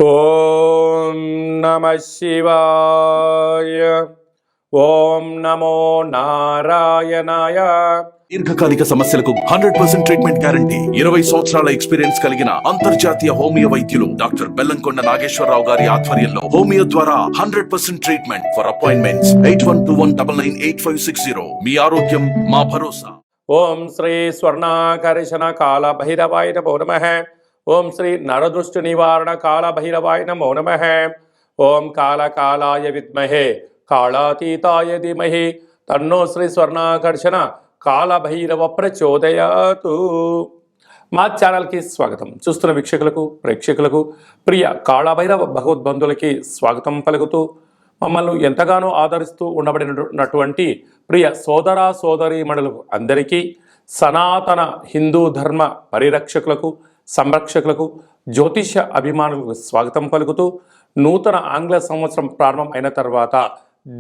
ఓం నమ శివాయ. ఓం నమో నారాయణాయ. దీర్ఘకాలిక సమస్యలకు 100% ట్రీట్మెంట్ గ్యారంటీ. 20 సంవత్సరాల ఎక్స్పీరియన్స్ కలిగిన అంతర్జాతీయ హోమియో వైద్యులు డాక్టర్ బెల్లంకొండ నాగేశ్వరరావు గారి ఆధ్వర్యంలో హోమియో ద్వారా 100% ట్రీట్మెంట్. For appointments 8121998560. మీ ఆరోగ్యం మా భరోసా. ఓం శ్రీ స్వర్ణాకర్షణ కాల భైరవాయ నమో నమః. ఓం శ్రీ నరదృష్టి నివారణ కాల భైరవాయ నమో నమః. ఓం కాళకాలాయ విద్మహే కాళాతీతాయ ధీమహి తన్నో శ్రీ స్వర్ణాకర్షణ కాళభైరవ ప్రచోదయాతు. మా ఛానల్కి స్వాగతం. చూస్తున్న వీక్షకులకు ప్రేక్షకులకు ప్రియ కాళభైరవ భగవద్బంధులకి స్వాగతం పలుకుతూ మమ్మల్ని ఎంతగానో ఆదరిస్తూ ఉండబడినటువంటి ప్రియ సోదర సోదరీమణులకు అందరికీ, సనాతన హిందూ ధర్మ పరిరక్షకులకు సంరక్షకులకు జ్యోతిష అభిమానులకు స్వాగతం పలుకుతూ నూతన ఆంగ్ల సంవత్సరం ప్రారంభం అయిన తర్వాత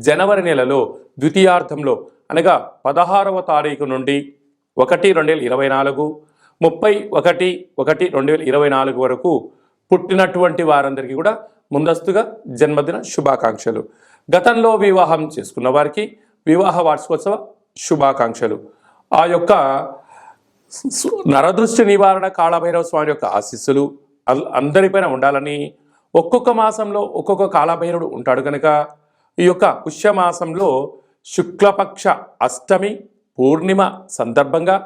జనవరి నెలలో ద్వితీయార్థంలో అనగా 16వ తారీఖు నుండి 1/2024, 31/1/2024 వరకు పుట్టినటువంటి వారందరికీ కూడా ముందస్తుగా జన్మదిన శుభాకాంక్షలు. గతంలో వివాహం చేసుకున్న వారికి వివాహ వార్షికోత్సవ శుభాకాంక్షలు. ఆ యొక్క నరదృష్టి నివారణ కాళభైరవ స్వామి యొక్క ఆశీస్సులు అందరిపైన ఉండాలని, ఒక్కొక్క మాసంలో ఒక్కొక్క కాళభైరవుడు ఉంటాడు కనుక ఈ యొక్క పుష్యమాసంలో శుక్లపక్ష అష్టమి పూర్ణిమ సందర్భంగా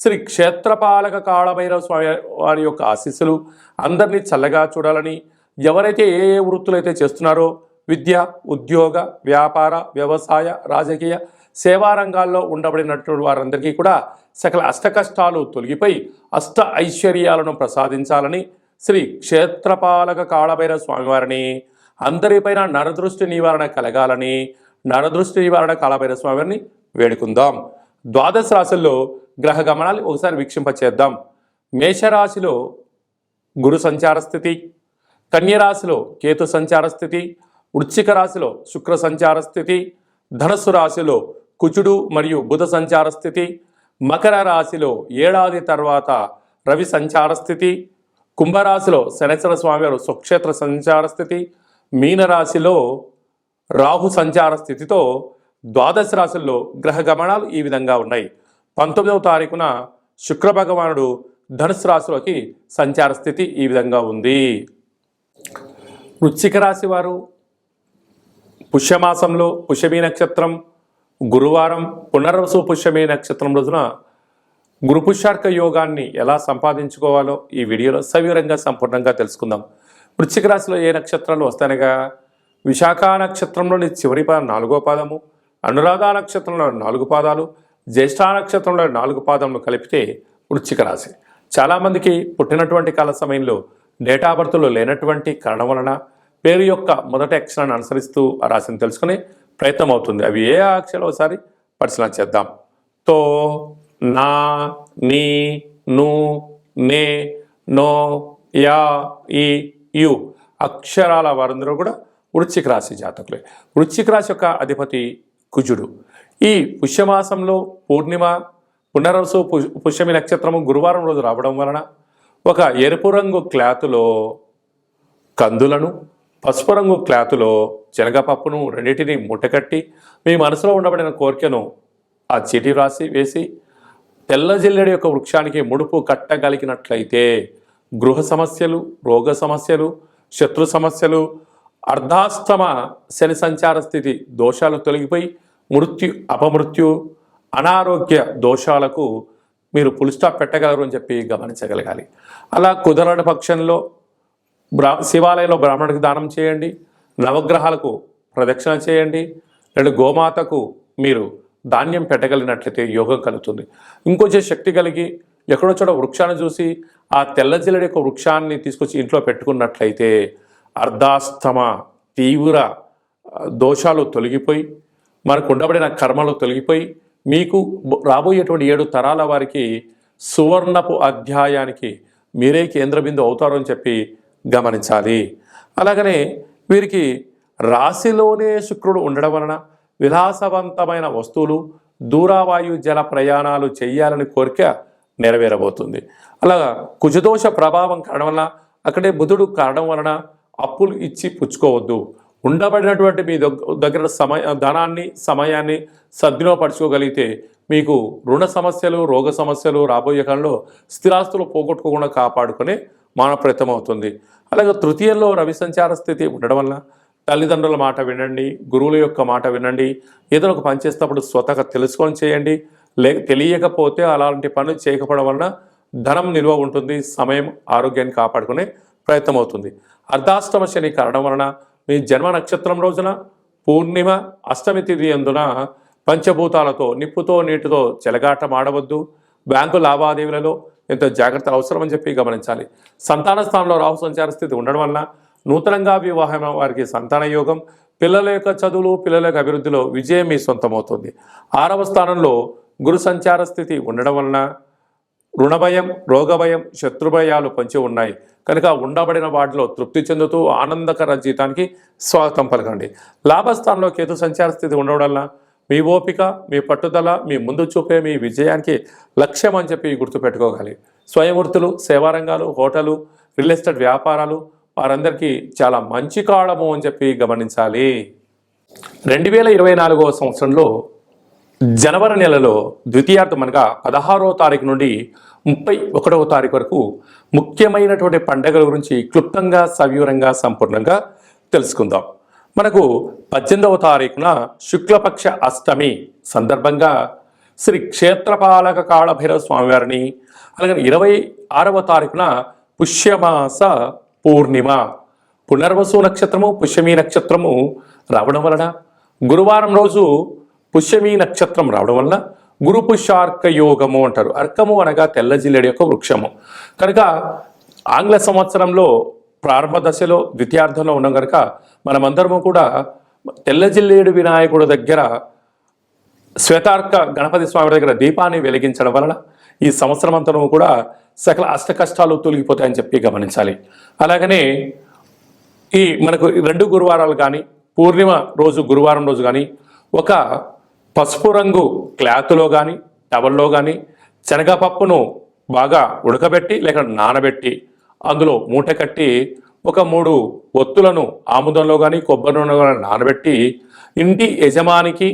శ్రీ క్షేత్రపాలక కాళభైరవ స్వామి వారి యొక్క ఆశీస్సులు అందరినీ చల్లగా చూడాలని, ఎవరైతే ఏ ఏ వృత్తులైతే చేస్తున్నారో విద్య, ఉద్యోగ, వ్యాపార, వ్యవసాయ, రాజకీయ, సేవా రంగాల్లో ఉండబడినటువంటి వారందరికీ కూడా సకల అష్టకష్టాలు తొలగిపోయి అష్ట ఐశ్వర్యాలను ప్రసాదించాలని శ్రీ క్షేత్రపాలక కాళభైరవ స్వామివారిని, అందరిపైన నరదృష్టి నివారణ కలగాలని నరదృష్టి నివారణ కాళభైరవ స్వామివారిని వేడుకుందాం. ద్వాదశ రాశుల్లో గ్రహ గమనాలు ఒకసారి వీక్షింపచేద్దాం. మేషరాశిలో గురు సంచార స్థితి, కన్యరాశిలో కేతు సంచార స్థితి, వృశ్చిక రాశిలో శుక్ర సంచార స్థితి, ధనస్సు రాశిలో కుజుడు మరియు బుధ సంచార స్థితి, మకర రాశిలో ఏడాది తర్వాత రవి సంచార స్థితి, కుంభరాశిలో శనేశ్వర స్వామివారు స్వక్షేత్ర సంచార స్థితి, మీనరాశిలో రాహు సంచార స్థితితో ద్వాదశ రాశుల్లో గ్రహ గమనాలు ఈ విధంగా ఉన్నాయి. 19వ తారీఖున శుక్ర భగవానుడు ధనుసు రాశిలోకి సంచార స్థితి ఈ విధంగా ఉంది. వృశ్చిక రాశి వారు పుష్యమాసంలో పుష్యమీ నక్షత్రం గురువారం పునర్వసు పుష్యమీ నక్షత్రం రోజున గురు పుష్యార్క యోగాన్ని ఎలా సంపాదించుకోవాలో ఈ వీడియోలో సవివరంగా సంపూర్ణంగా తెలుసుకుందాం. వృశ్చిక రాశిలో ఏ నక్షత్రాలు వస్తాయనగా విశాఖ నక్షత్రంలోని చివరి పాదం 4వ పాదము, అనురాధ నక్షత్రంలో 4 పాదాలు, జ్యేష్ఠ నక్షత్రంలో 4 పాదములు కలిపితే వృశ్చిక రాశి. చాలామందికి పుట్టినటువంటి కాల సమయంలో డేటా బర్త్లో లేనటువంటి కారణం వలన పేరు యొక్క మొదటి అక్షరాన్ని అనుసరిస్తూ ఆ రాశిని తెలుసుకునే ప్రయత్నం అవుతుంది. అవి ఏ అక్షరాలు ఒకసారి పరిశీలన చేద్దాం. తో, నా, నీ, ను, నే, నో, యా, ఈ, యు అక్షరాల వారందరూ కూడా వృశ్చిక రాశి జాతకులే. వృశ్చిక రాశి యొక్క అధిపతి కుజుడు. ఈ పుష్యమాసంలో పూర్ణిమ పునర్వసు పుష్యమి నక్షత్రము గురువారం రోజు రావడం వలన ఒక ఎరుపు రంగు క్లాతులో కందులను, పసుపు రంగు క్లాతులో శనగపప్పును రెండింటిని మూటకట్టి మీ మనసులో ఉండబడిన కోరికను ఆ చీటీ రాసి వేసి తెల్ల జిల్లెడి యొక్క వృక్షానికి ముడుపు కట్టగలిగినట్లయితే గృహ సమస్యలు, రోగ సమస్యలు, శత్రు సమస్యలు, అర్ధాస్తమ శని సంచార స్థితి దోషాలు తొలగిపోయి మృత్యు, అపమృత్యు, అనారోగ్య దోషాలకు మీరు ఫుల్ స్టాప్ పెట్టగలరు అని చెప్పి గమనించగలగాలి. అలా కుదరని పక్షంలో శివాలయంలో బ్రాహ్మణుడికి దానం చేయండి, నవగ్రహాలకు ప్రదక్షిణ చేయండి, లేదా గోమాతకు మీరు ధాన్యం పెట్టగలిగినట్లయితే యోగం కలుగుతుంది. ఇంకొంచెం శక్తి కలిగి ఎక్కడో చోట వృక్షాన్ని చూసి ఆ తెల్ల జిల్లెడి యొక్క వృక్షాన్ని తీసుకొచ్చి ఇంట్లో పెట్టుకున్నట్లయితే అర్ధాస్తమ తీవ్ర దోషాలు తొలగిపోయి మనకు ఉండబడిన కర్మలు తొలగిపోయి మీకు రాబోయేటువంటి 7 తరాల వారికి సువర్ణపు అధ్యాయానికి మీరే కేంద్ర బిందు అవుతారు అని చెప్పి గమనించాలి. అలాగనే వీరికి రాశిలోనే శుక్రుడు ఉండడం వలన విలాసవంతమైన వస్తువులు, దూరావాయు జల ప్రయాణాలు చేయాలని కోరిక నెరవేరబోతుంది. అలాగా కుజదోష ప్రభావం కారణం వలన, అక్కడే బుధుడు కారణం వలన అప్పులు ఇచ్చి పుచ్చుకోవద్దు. ఉండబడినటువంటి మీ దగ్గర ధనాన్ని సమయాన్ని సద్వినియోగపరచుకోగలిగితే మీకు రుణ సమస్యలు రోగ సమస్యలు రాబోయే కాలంలో స్థిరాస్తులు పోగొట్టుకోకుండా కాపాడుకునే మాన ప్రయత్నం అవుతుంది. అలాగే తృతీయంలో రవి సంచార స్థితి ఉండడం వల్ల తల్లిదండ్రుల మాట వినండి, గురువుల యొక్క మాట వినండి. ఏదైనా ఒక పని చేసినప్పుడు స్వతహా తెలుసుకొని చేయండి. తెలియకపోతే అలాంటి పనులు చేయకపోవడం వలన ధనం నిల్వ ఉంటుంది, సమయం ఆరోగ్యాన్ని కాపాడుకునే ప్రయత్నం అవుతుంది. అర్ధాష్టమ శని కారణం వలన మీ జన్మ నక్షత్రం రోజున పూర్ణిమ అష్టమి తిథి అందున పంచభూతాలతో నిప్పుతో నీటితో చెలగాటం ఆడవద్దు. బ్యాంకు లావాదేవీలలో ఎంతో జాగ్రత్త అవసరం అని చెప్పి గమనించాలి. సంతాన స్థానంలో రాహు సంచార స్థితి ఉండడం వలన నూతనంగా వివాహం వారికి సంతాన యోగం, పిల్లల యొక్క చదువులు పిల్లల యొక్క అభివృద్ధిలో విజయం మీ సొంతమవుతుంది. 6వ స్థానంలో గురు సంచార స్థితి ఉండడం వలన రుణభయం, రోగభయం, శత్రుభయాలు పొంచి ఉన్నాయి కనుక ఉండబడిన వాటిలో తృప్తి చెందుతూ ఆనందకర జీవితానికి స్వాగతం పలకండి. లాభస్థానంలో కేతు సంచార స్థితి ఉండడం వలన మీ ఓపిక, మీ పట్టుదల, మీ ముందు చూపే మీ విజయానికి లక్ష్యం అని చెప్పి గుర్తుపెట్టుకోగలి. స్వయం వృత్తులు, సేవా రంగాలు, హోటలు, రియల్ ఎస్టేట్ వ్యాపారాలు వారందరికీ చాలా మంచి కాలము అని చెప్పి గమనించాలి. 2024వ సంవత్సరంలో జనవరి నెలలో ద్వితీయార్థం అనగా 16వ తారీఖు నుండి 31వ తారీఖు వరకు ముఖ్యమైనటువంటి పండుగల గురించి క్లుప్తంగా సవివరంగా సంపూర్ణంగా తెలుసుకుందాం. మనకు 18వ తారీఖున శుక్లపక్ష అష్టమి సందర్భంగా శ్రీ క్షేత్రపాలక కాళభైరవ స్వామివారిని, అలాగే 26వ తారీఖున పుష్యమాస పూర్ణిమ పునర్వసు నక్షత్రము పుష్యమి నక్షత్రము రావడం వలన గురువారం రోజు పుష్యమి నక్షత్రం రావడం వలన గురు పుష్యార్క యోగము అంటారు. అర్కము అనగా తెల్ల జిల్లేడు యొక్క వృక్షము కనుక ఆంగ్ల సంవత్సరంలో ప్రారంభ దశలో ద్వితీయార్థంలో ఉన్నాం కనుక మనమందరము కూడా తెల్ల జిల్లేడు వినాయకుడి దగ్గర శ్వేతార్క గణపతి స్వామి దగ్గర దీపాన్ని వెలిగించడం వలన ఈ సంవత్సరం అంతా కూడా సకల అష్ట కష్టాలు తొలగిపోతాయని చెప్పి గమనించాలి. అలాగనే ఈ మనకు 2 గురువారాలు కానీ పూర్ణిమ రోజు గురువారం రోజు కానీ ఒక పసుపు రంగు క్లాత్లో కానీ టవల్లో కానీ శనగపప్పును బాగా ఉడకబెట్టి లేక నానబెట్టి అందులో మూట కట్టి ఒక 3 ఒత్తులను ఆముదంలో కానీ కొబ్బరి నూనెలో కానీ నానబెట్టి ఇంటి యజమానికి,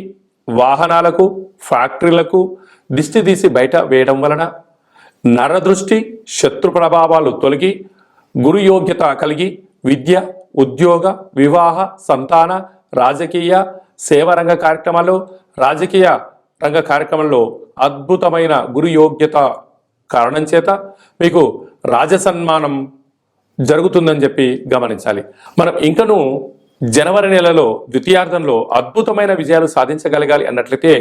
వాహనాలకు, ఫ్యాక్టరీలకు దిష్టి తీసి బయట వేయడం వలన నరదృష్టి, శత్రు ప్రభావాలు తొలగి గురు యోగ్యత కలిగి విద్య, ఉద్యోగ, వివాహ, సంతాన, రాజకీయ, సేవారంగ కార్యక్రమాలు, రాజకీయ రంగ కార్యక్రమంలో అద్భుతమైన గురు యోగ్యత కారణం చేత మీకు రాజసన్మానం జరుగుతుందని చెప్పి గమనించాలి. మనం ఇంకను జనవరి నెలలో ద్వితీయార్థంలో అద్భుతమైన విజయాలు సాధించగలగాలి అన్నట్లయితే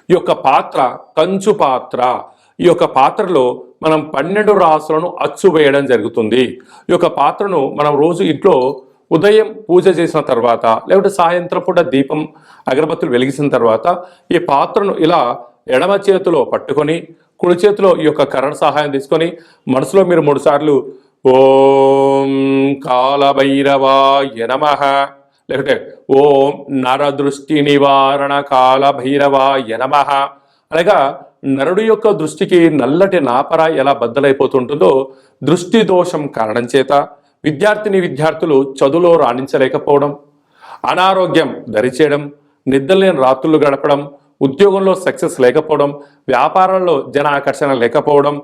ఈ యొక్క పాత్ర కంచు పాత్ర, ఈ యొక్క పాత్రలో మనం 12 రాసులను అచ్చు వేయడం జరుగుతుంది. ఈ యొక్క పాత్రను మనం రోజు ఇంట్లో ఉదయం పూజ చేసిన తర్వాత లేకపోతే సాయంత్రం పూట దీపం అగరబత్తులు వెలిగించిన తర్వాత ఈ పాత్రను ఇలా ఎడమ చేతిలో పట్టుకొని కుడి చేతిలో ఈ యొక్క కర్ర సహాయం తీసుకొని మనసులో మీరు 3 సార్లు ఓం కాలభైరవాయ నమః లేకపోతే ఓం నరదృష్టి నివారణ కాలభైరవాయ నమః అనగా నరుడు యొక్క దృష్టికి నల్లటి నాపర ఎలా బద్దలైపోతుంటుందో దృష్టి దోషం కారణం చేత విద్యార్థులు చదువులో రాణించలేకపోవడం, అనారోగ్యం దరిచేయడం, నిద్రలేని రాత్రులు గడపడం, ఉద్యోగంలో సక్సెస్ లేకపోవడం, వ్యాపారంలో జన ఆకర్షణ లేకపోవడం,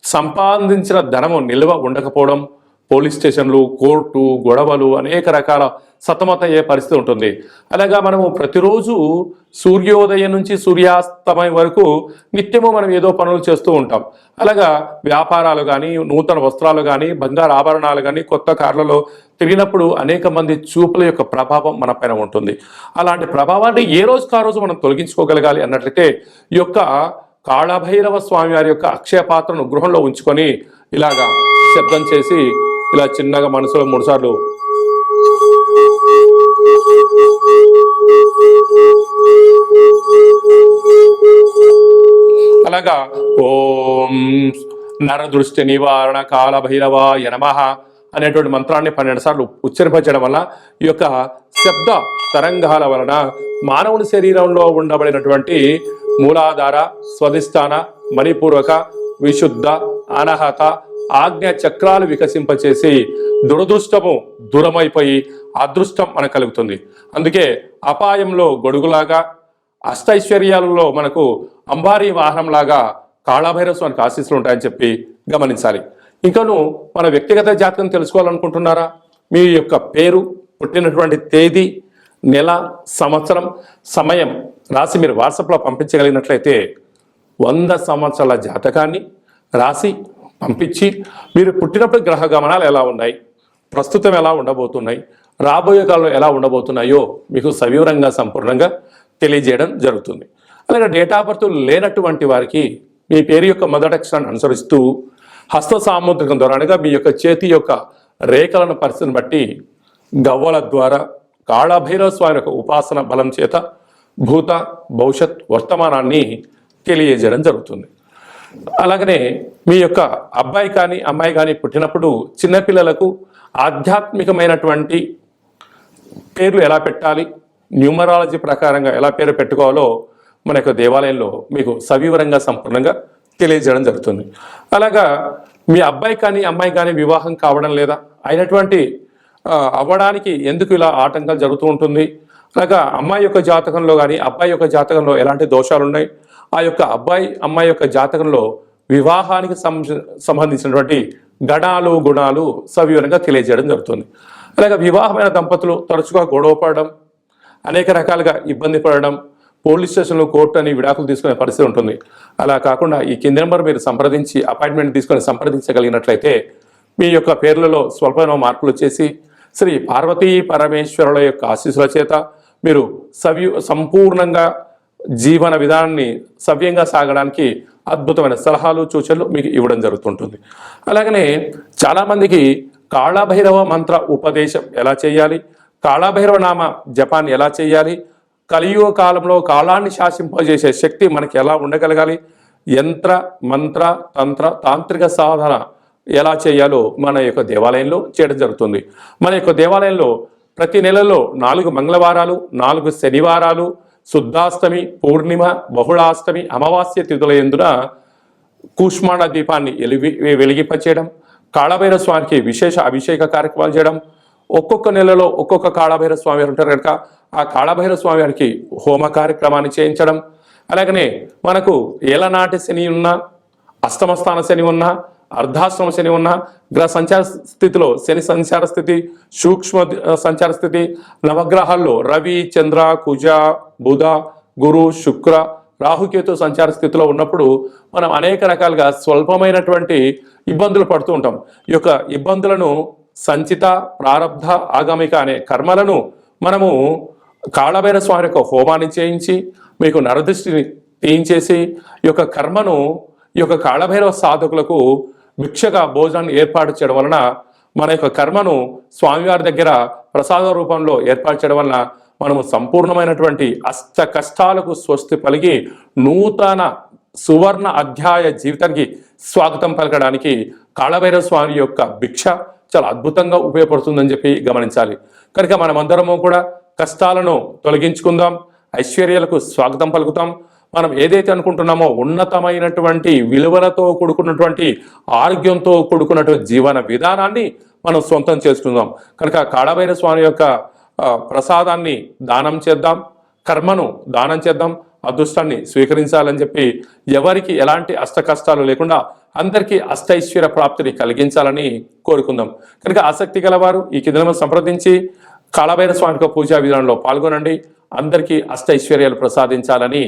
సంపాదించిన ధనము నిల్వ ఉండకపోవడం, పోలీస్ స్టేషన్లు, కోర్టు, గొడవలు అనేక రకాల సతమతయ్యే పరిస్థితి ఉంటుంది. అలాగా మనము ప్రతిరోజు సూర్యోదయం నుంచి సూర్యాస్తమయం వరకు నిత్యము మనం ఏదో పనులు చేస్తూ ఉంటాం. అలాగా వ్యాపారాలు కానీ, నూతన వస్త్రాలు కానీ, బంగారు ఆభరణాలు కానీ, కొత్త కార్లలో తిరిగినప్పుడు అనేక మంది చూపుల యొక్క ప్రభావం మన పైన ఉంటుంది. అలాంటి ప్రభావాన్ని ఏ రోజుకు ఆ రోజు మనం తొలగించుకోగలగాలి అన్నట్లయితే ఈ యొక్క కాళభైరవ స్వామి వారి యొక్క అక్షయ పాత్రను గృహంలో ఉంచుకొని ఇలాగా శబ్దం చేసి ఇలా చిన్నగా మనసులో 3 సార్లు అలాగా ఓం నరదృష్టి నివారణ కాళభైరవాయ నమః అనేటువంటి మంత్రాన్ని 12 సార్లు ఉచ్చరింపజేయడం వల్ల ఈ యొక్క శబ్ద తరంగాల వలన మానవుని శరీరంలో ఉండబడినటువంటి మూలాధార, స్వధిష్టాన, మణిపూర్వక, విశుద్ధ, అనహత, ఆజ్ఞ చక్రాలు వికసింపచేసి దురదృష్టము దూరమైపోయి అదృష్టం మనకు కలుగుతుంది. అందుకే అపాయంలో గొడుగులాగా, అష్టైశ్వర్యాలలో మనకు అంబారీ వాహనంలాగా కాళభైరవ స్వామికి ఆశీస్సులు ఉంటాయని చెప్పి గమనించాలి. ఇంకను మన వ్యక్తిగత జాతకం తెలుసుకోవాలనుకుంటున్నారా? మీ యొక్క పేరు, పుట్టినటువంటి తేదీ, నెల, సంవత్సరం, సమయం రాసి మీరు వాట్సాప్లో పంపించగలిగినట్లయితే 100 సంవత్సరాల జాతకాన్ని రాసి పంపించి మీరు పుట్టినప్పుడు గ్రహ గమనాలు ఎలా ఉన్నాయి, ప్రస్తుతం ఎలా ఉండబోతున్నాయి, రాబోయే కాలంలో ఎలా ఉండబోతున్నాయో మీకు సవివరంగా సంపూర్ణంగా తెలియజేయడం జరుగుతుంది. అలాగే డేట్ ఆఫ్ బర్త్ లేనటువంటి వారికి మీ పేరు యొక్క మొదటి అక్షరాన్ని అనుసరిస్తూ హస్త సాముద్రికం ద్వారా, అనగా మీ యొక్క చేతి యొక్క రేఖలను పరిస్థితిని బట్టి గవ్వల ద్వారా కాళభైరవ స్వామి యొక్క ఉపాసన బలం చేత భూత, భవిష్యత్, వర్తమానాన్ని తెలియజేయడం జరుగుతుంది. అలాగనే మీ యొక్క అబ్బాయి కానీ అమ్మాయి కానీ పుట్టినప్పుడు చిన్నపిల్లలకు ఆధ్యాత్మికమైనటువంటి పేర్లు ఎలా పెట్టాలి, న్యూమరాలజీ ప్రకారంగా ఎలా పేరు పెట్టుకోవాలో మన యొక్క దేవాలయంలో మీకు సవివరంగా సంపూర్ణంగా తెలియజేయడం జరుగుతుంది. అలాగా మీ అబ్బాయి కానీ అమ్మాయి కానీ వివాహం కావడం లేదా, అయినటువంటి అవ్వడానికి ఎందుకు ఇలా ఆటంకాలు జరుగుతూ ఉంటుంది, అలాగా అమ్మాయి యొక్క జాతకంలో కానీ అబ్బాయి యొక్క జాతకంలో ఎలాంటి దోషాలు ఉన్నాయి, ఆ యొక్క అబ్బాయి అమ్మాయి యొక్క జాతకంలో వివాహానికి సంబంధించినటువంటి గణాలు గుణాలు సవివరంగా తెలియజేయడం జరుగుతుంది. అలాగే వివాహమైన దంపతులు తరచుగా గొడవ పడడం, అనేక రకాలుగా ఇబ్బంది పడడం, పోలీస్ స్టేషన్లో కోర్టు అని విడాకులు తీసుకునే పరిస్థితి ఉంటుంది. అలా కాకుండా ఈ కింది నెంబర్ మీరు సంప్రదించి అపాయింట్మెంట్ తీసుకొని సంప్రదించగలిగినట్లయితే మీ యొక్క పేర్లలో స్వల్పమైన మార్పులు చేసి శ్రీ పార్వతీ పరమేశ్వరుల యొక్క ఆశీస్సుల చేత మీరు సంపూర్ణంగా జీవన విధానాన్ని సవ్యంగా సాగడానికి అద్భుతమైన సలహాలు, సూచనలు మీకు ఇవ్వడం జరుగుతుంటుంది. అలాగనే చాలామందికి కాళభైరవ మంత్ర ఉపదేశం ఎలా చేయాలి, కాళభైరవ నామ జపాన్ని ఎలా చేయాలి, కలియుగ కాలంలో కాలాన్ని శాసింపజేసే శక్తి మనకి ఎలా ఉండగలగాలి, యంత్ర, మంత్ర, తంత్ర, తాంత్రిక సాధన ఎలా చేయాలో మన యొక్క దేవాలయంలో చేయడం జరుగుతుంది. మన యొక్క దేవాలయంలో ప్రతి నెలలో 4 మంగళవారాలు, 4 శనివారాలు, శుద్ధాష్టమి, పూర్ణిమ, బహుళాష్టమి, అమావాస్య తిథుల యందున కూష్మాండ దీపాన్ని వెలిగింపచేయడం, కాళభైరవ స్వామికి విశేష అభిషేక కార్యక్రమాలు చేయడం, ఒక్కొక్క నెలలో ఒక్కొక్క కాళభైరవ స్వామి వారు ఉంటారు కనుక ఆ కాళభైరవ స్వామి వారికి హోమ కార్యక్రమాన్ని చేయించడం, అలాగనే మనకు ఏలనాటి శని ఉన్నా, అష్టమస్థాన శని ఉన్నా, అర్ధాశ్రమ శని ఉన్నా, గ్రహ సంచార స్థితిలో శని సంచార స్థితి, సూక్ష్మ సంచార స్థితి, నవగ్రహాల్లో రవి, చంద్ర, కుజ, బుధ, గురు, శుక్ర, రాహుకేతు సంచార స్థితిలో ఉన్నప్పుడు మనం అనేక రకాలుగా స్వల్పమైనటువంటి ఇబ్బందులు పడుతూ ఉంటాం. ఈ యొక్క ఇబ్బందులను సంచిత, ప్రారబ్ధ, ఆగమిక అనే కర్మలను మనము కాళభైరవ స్వామి యొక్క హోమాన్ని చేయించి మీకు నరదృష్టిని తీయించేసి ఈ యొక్క కర్మను ఈ యొక్క కాళభైరవ సాధకులకు భిక్షగా భోజనాన్ని ఏర్పాటు చేయడం వలన మన యొక్క కర్మను స్వామివారి దగ్గర ప్రసాద రూపంలో ఏర్పాటు చేయడం వలన మనము సంపూర్ణమైనటువంటి అష్ట కష్టాలకు స్వస్తి పలికి నూతన సువర్ణ అధ్యాయ జీవితానికి స్వాగతం పలకడానికి కాళభైరవ స్వామి యొక్క భిక్ష చాలా అద్భుతంగా ఉపయోగపడుతుందని చెప్పి గమనించాలి. కనుక మనమందరము కూడా కష్టాలను తొలగించుకుందాం, ఐశ్వర్యాలకు స్వాగతం పలుకుతాం. మనం ఏదైతే అనుకుంటున్నామో ఉన్నతమైనటువంటి విలువలతో కూడుకున్నటువంటి ఆరోగ్యంతో కూడుకున్నటువంటి జీవన విధానాన్ని మనం సొంతం చేసుకుందాం. కనుక కాళభైరవ స్వామి యొక్క ప్రసాదాన్ని దానం చేద్దాం, కర్మను దానం చేద్దాం, అదృష్టాన్ని స్వీకరించాలని చెప్పి ఎవరికి ఎలాంటి అష్ట కష్టాలు లేకుండా అందరికీ అష్టైశ్వర్య ప్రాప్తిని కలిగించాలని కోరుకుందాం. కనుక ఆసక్తి గలవారు ఈ కింద సంప్రదించి కాళభైరవ స్వామి పూజా విధానంలో పాల్గొనండి. అందరికీ అష్టైశ్వర్యాలు ప్రసాదించాలని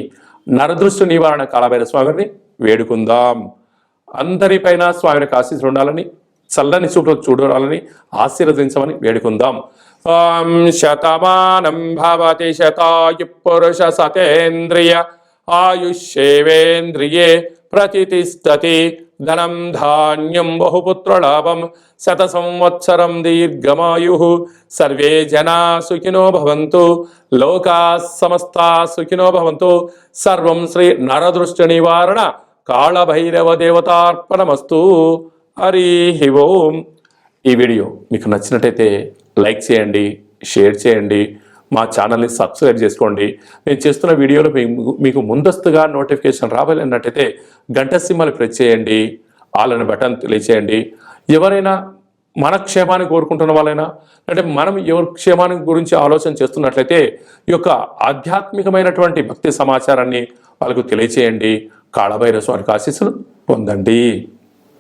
నరదృష్టి నివారణ కాళభైరవ స్వామిని వేడుకుందాం. అందరిపైన స్వామి యొక్క ఆశీస్సులు ఉండాలని, చల్లని చూపులు చూడాలని ఆశీర్వదించమని వేడుకుందాం. శతమానం భవతి శతాయు పురుష సతేంద్రియ ఆయుష్యేవేంద్రియే ప్రతిష్టతి ధనం ధాన్యం బహుపుత్రలాభం శత సంవత్సరం దీర్ఘమాయు సర్వే జనా సుఖినో భవంతు లోకా సమస్తా సుఖినో భవంతు. సర్వం శ్రీ నరదృష్టి నివారణ కాళభైరవ దేవతార్పణమస్తు. హరి ఓం. ఈ వీడియో మీకు నచ్చినట్టయితే లైక్ చేయండి, షేర్ చేయండి, మా ఛానల్ని సబ్స్క్రైబ్ చేసుకోండి. నేను చేస్తున్న వీడియోలు మీకు ముందస్తుగా నోటిఫికేషన్ రావాలన్నట్టయితే గంట సింబల్ ప్రెస్ చేయండి. వాళ్ళని బటన్ తెలియచేయండి. ఎవరైనా మన క్షేమాన్ని కోరుకుంటున్న వాళ్ళైనా అంటే మనం ఎవరి క్షేమాన్ని గురించి ఆలోచన చేస్తున్నట్లయితే ఈ యొక్క ఆధ్యాత్మికమైనటువంటి భక్తి సమాచారాన్ని వాళ్ళకు తెలియచేయండి. కాళభైరవ స్వామి ఆశీస్సులు పొందండి.